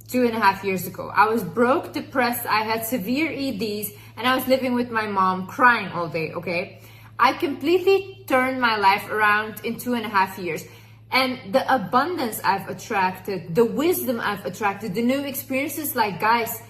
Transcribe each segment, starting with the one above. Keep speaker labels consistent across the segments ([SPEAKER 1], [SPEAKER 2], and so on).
[SPEAKER 1] 2.5 years ago. I was broke, depressed, I had severe EDs, and I was living with my mom, crying all day, okay? I completely turned my life around in 2.5 years. And the abundance I've attracted, the wisdom I've attracted, the new experiences, like, guys,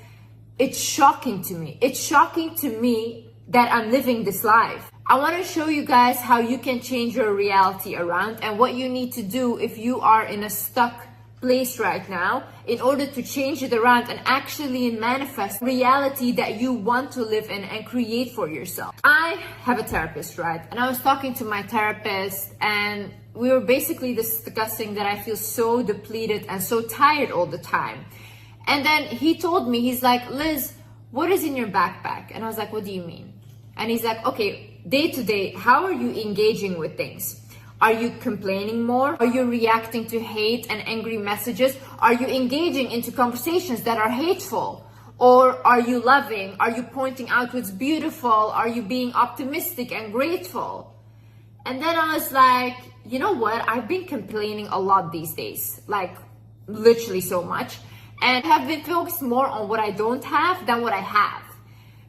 [SPEAKER 1] it's shocking to me. It's shocking to me that I'm living this life. I want to show you guys how you can change your reality around and what you need to do if you are in a stuck place right now in order to change it around and actually manifest reality that you want to live in and create for yourself. I have a therapist, right? And I was talking to my therapist and we were basically discussing that I feel so depleted and so tired all the time. And then he told me, he's like, Liz, what is in your backpack? And I was like, what do you mean? And he's like, okay, day to day, how are you engaging with things? Are you complaining more? Are you reacting to hate and angry messages? Are you engaging into conversations that are hateful? Or are you loving? Are you pointing out what's beautiful? Are you being optimistic and grateful? And then I was like, you know what? I've been complaining a lot these days, like literally so much, and have been focused more on what I don't have than what I have.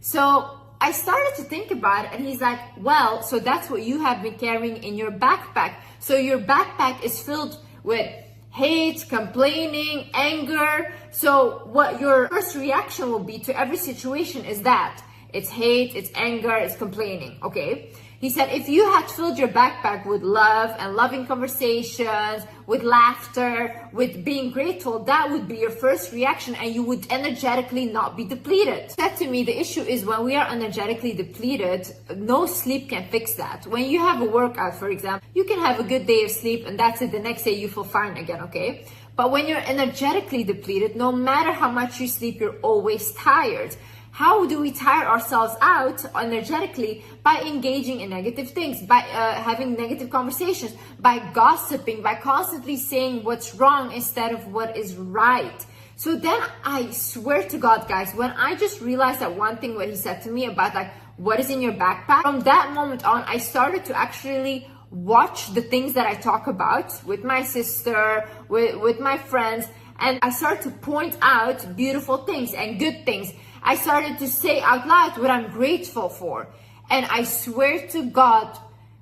[SPEAKER 1] So I started to think about it, and he's like, well, so that's what you have been carrying in your backpack. So your backpack is filled with hate, complaining, anger. So what your first reaction will be to every situation is that it's hate, it's anger, it's complaining, okay? He said, if you had filled your backpack with love and loving conversations, with laughter, with being grateful, that would be your first reaction and you would energetically not be depleted. He said to me, the issue is when we are energetically depleted, no sleep can fix that. When you have a workout, for example, you can have a good day of sleep and that's it. The next day you feel fine again, okay? But when you're energetically depleted, no matter how much you sleep, you're always tired. How do we tire ourselves out energetically? By engaging in negative things, by having negative conversations, by gossiping, by constantly saying what's wrong instead of what is right. So then I swear to God, guys, when I just realized that one thing, what he said to me about like, what is in your backpack? From that moment on, I started to actually watch the things that I talk about with my sister, with my friends, and I started to point out beautiful things and good things. I started to say out loud what I'm grateful for. And I swear to God,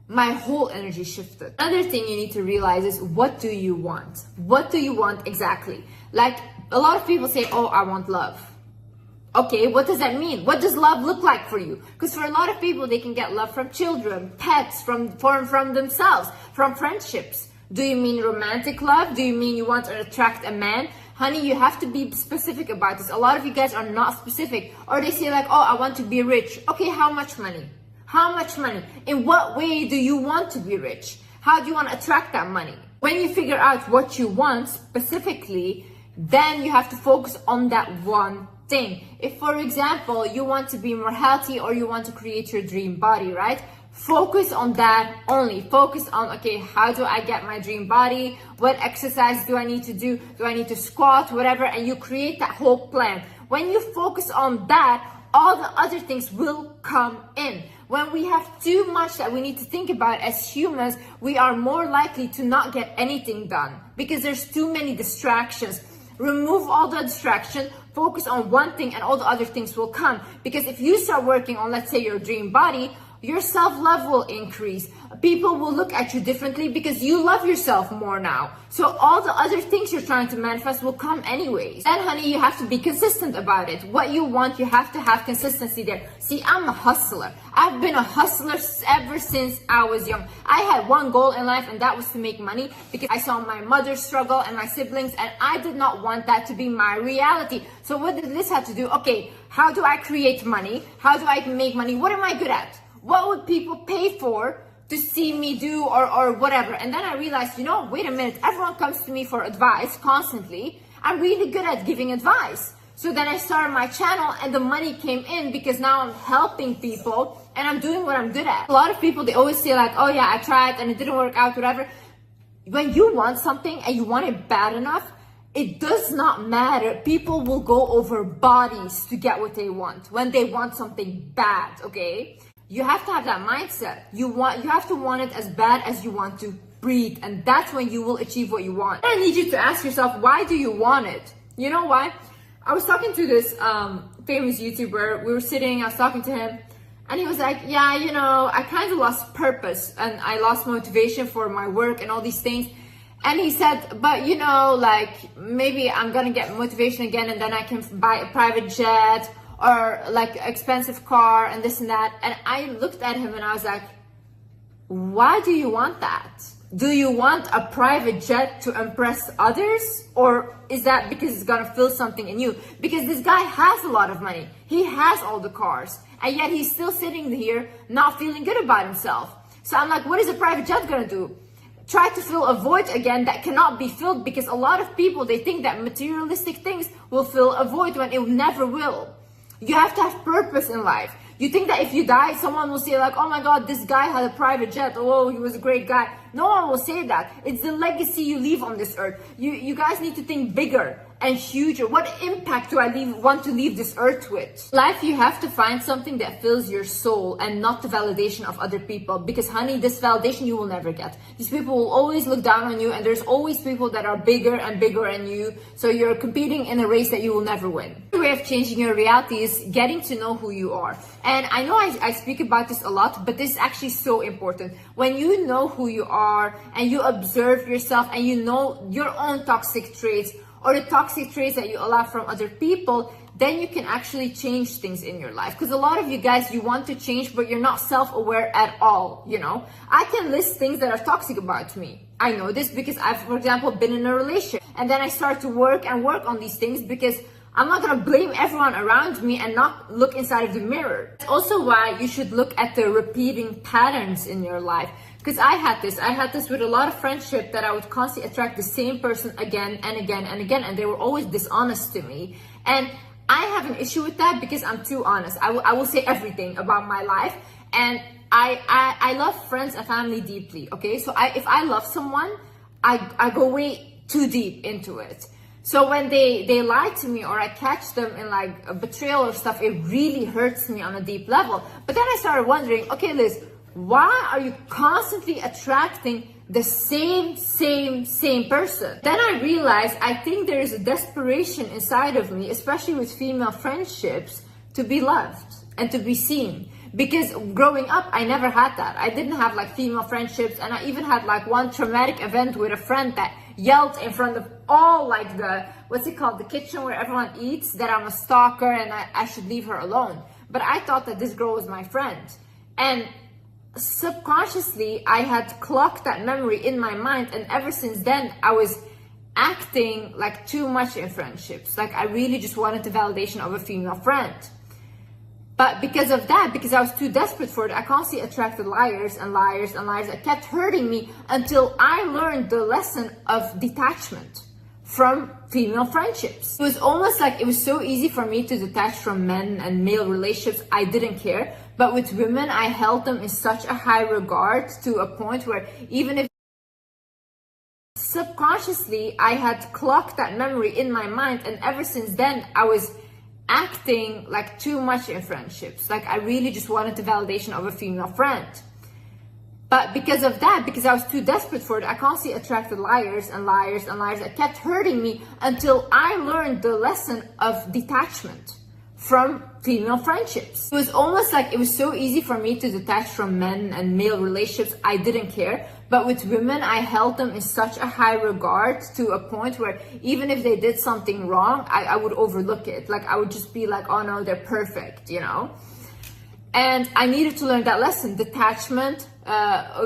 [SPEAKER 1] my whole energy shifted. Another thing you need to realize is, what do you want? What do you want exactly? Like, a lot of people say, oh, I want love. Okay, what does that mean? What does love look like for you? Because for a lot of people, they can get love from children, pets, from themselves, from friendships. Do you mean romantic love? Do you mean you want to attract a man? Honey, you have to be specific about this. A lot of you guys are not specific. Or they say like, oh, I want to be rich. Okay, how much money? How much money? In what way do you want to be rich? How do you want to attract that money? When you figure out what you want specifically, then you have to focus on that one thing. If, for example, you want to be more healthy or you want to create your dream body, right? Focus on that only. Focus on, okay, how do I get my dream body? What exercise do I need to do? Do I need to squat? Whatever. And you create that whole plan. When you focus on that, all the other things will come in. When we have too much that we need to think about as humans, we are more likely to not get anything done because there's too many distractions. Remove all the distraction, focus on one thing and all the other things will come. Because if you start working on, let's say, your dream body, your self-love will increase. People will look at you differently because you love yourself more now. So all the other things you're trying to manifest will come anyways. Then, honey, you have to be consistent about it. What you want, you have to have consistency there. See, I'm a hustler. I've been a hustler ever since I was young. I had one goal in life, and that was to make money because I saw my mother struggle and my siblings, and I did not want that to be my reality. So what did this have to do? Okay, how do I create money? How do I make money? What am I good at? What would people pay for to see me do or whatever? And then I realized, wait a minute, everyone comes to me for advice constantly. I'm really good at giving advice. So then I started my channel and the money came in because now I'm helping people and I'm doing what I'm good at. A lot of people, they always say like, oh yeah, I tried and it didn't work out, whatever. When you want something and you want it bad enough, it does not matter. People will go over bodies to get what they want when they want something bad, okay? You have to have that mindset. You have to want it as bad as you want to breathe, and that's when you will achieve what you want. I need you to ask yourself, why do you want it? You know why? I was talking to this famous YouTuber. We were sitting, I was talking to him, and he was like, yeah, you know, I kind of lost purpose and I lost motivation for my work and all these things. And he said, but you know, like maybe I'm gonna get motivation again and then I can buy a private jet or like expensive car and this and that. And I looked at him and I was like, why do you want that? Do you want a private jet to impress others? Or is that because it's gonna feel something in you? Because this guy has a lot of money. He has all the cars. And yet he's still sitting here not feeling good about himself. So I'm like, what is a private jet gonna do? Try to fill a void again that cannot be filled, because a lot of people, they think that materialistic things will fill a void when it never will. You have to have purpose in life. You think that if you die, someone will say like, oh my God, this guy had a private jet. Oh, he was a great guy. No one will say that. It's the legacy you leave on this earth. You guys need to think bigger and huger. What impact do I want to leave this earth with? Life, you have to find something that fills your soul and not the validation of other people. Because honey, this validation you will never get. These people will always look down on you, and there's always people that are bigger and bigger than you. So you're competing in a race that you will never win. The way of changing your reality is getting to know who you are. And I know I speak about this a lot, but this is actually so important. When you know who you are and you observe yourself and you know your own toxic traits or the toxic traits that you allow from other people, then you can actually change things in your life. Because a lot of you guys, you want to change, but you're not self-aware at all, you know? I can list things that are toxic about me. I know this because I've, for example, been in a relationship. And then I start to work on these things because I'm not gonna blame everyone around me and not look inside of the mirror. That's also why you should look at the repeating patterns in your life. Because I had this with a lot of friendship, that I would constantly attract the same person again and again and again, and they were always dishonest to me. And I have an issue with that because I'm too honest. I will say everything about my life, and I love friends and family deeply, okay? So if I love someone, I go way too deep into it. So when they lie to me or I catch them in like a betrayal or stuff, it really hurts me on a deep level. But then I started wondering, okay, Liz, why are you constantly attracting the same person? Then I realized, I think there is a desperation inside of me, especially with female friendships, to be loved and to be seen. Because growing up, I never had that. I didn't have like female friendships, and I even had like one traumatic event with a friend that yelled in front of all like the, what's it called, the kitchen where everyone eats, that I'm a stalker and I should leave her alone. But I thought that this girl was my friend. And subconsciously, I had clocked that memory in my mind, and ever since then, I was acting like too much in friendships. Like I really just wanted the validation of a female friend. But because of that, because I was too desperate for it, I constantly attracted liars and liars and liars. It kept hurting me until I learned the lesson of detachment from female friendships. It was almost like it was so easy for me to detach from men and male relationships. I didn't care. But with women, I held them in such a high regard, to a point where even if subconsciously, I had clocked that memory in my mind, and ever since then, I was acting like too much in friendships. Like I really just wanted the validation of a female friend. But because of that, because I was too desperate for it, I constantly attracted liars and liars and liars. It kept hurting me until I learned the lesson of detachment from female friendships. It was almost like it was so easy for me to detach from men and male relationships. I didn't care. But with women, I held them in such a high regard, to a point where even if they did something wrong, I would overlook it. Like I would just be like, oh no, they're perfect, you know? And I needed to learn that lesson, detachment,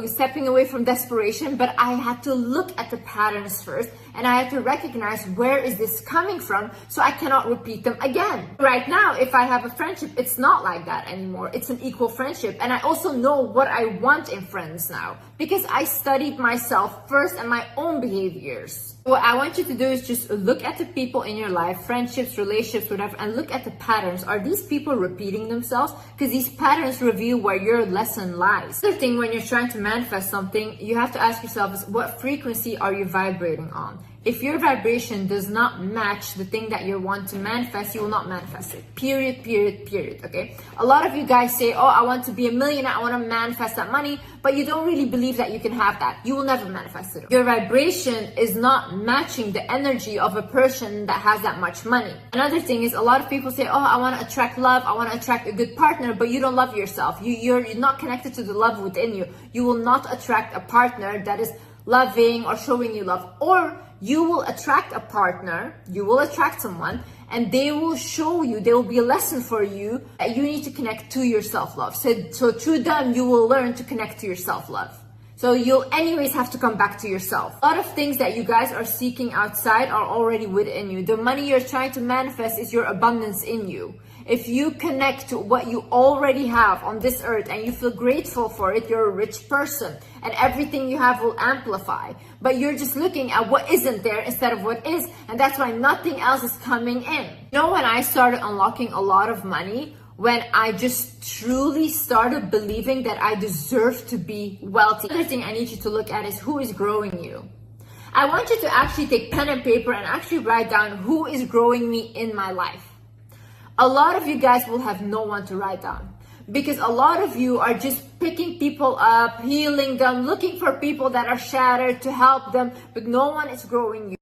[SPEAKER 1] stepping away from desperation. But I had to look at the patterns first, and I had to recognize, where is this coming from, so I cannot repeat them again. Right now, if I have a friendship, it's not like that anymore. It's an equal friendship. And I also know what I want in friends now, because I studied myself first and my own behaviors. What I want you to do is just look at the people in your life, friendships, relationships, whatever, and look at the patterns. Are these people repeating themselves? Because these patterns reveal where your lesson lies. Another thing, when you're trying to manifest something, you have to ask yourself is, what frequency are you vibrating on? If your vibration does not match the thing that you want to manifest, you will not manifest it. Period, period, period, okay? A lot of you guys say, oh, I want to be a millionaire, I want to manifest that money, but you don't really believe that you can have that. You will never manifest it. Your vibration is not matching the energy of a person that has that much money. Another thing is, a lot of people say, oh, I want to attract love, I want to attract a good partner, but you don't love yourself. You're not connected to the love within you. You will not attract a partner that is loving or showing you love. Or you will attract a partner, you will attract someone, and they will show you, there will be a lesson for you that you need to connect to your self-love. So through them, you will learn to connect to your self-love. So you'll anyways have to come back to yourself. A lot of things that you guys are seeking outside are already within you. The money you're trying to manifest is your abundance in you. If you connect to what you already have on this earth and you feel grateful for it, you're a rich person and everything you have will amplify. But you're just looking at what isn't there instead of what is, and that's why nothing else is coming in. You know, when I started unlocking a lot of money, when I just truly started believing that I deserve to be wealthy. Another thing I need you to look at is who is growing you. I want you to actually take pen and paper and actually write down who is growing me in my life. A lot of you guys will have no one to write down because a lot of you are just picking people up, healing them, looking for people that are shattered to help them, but no one is growing you.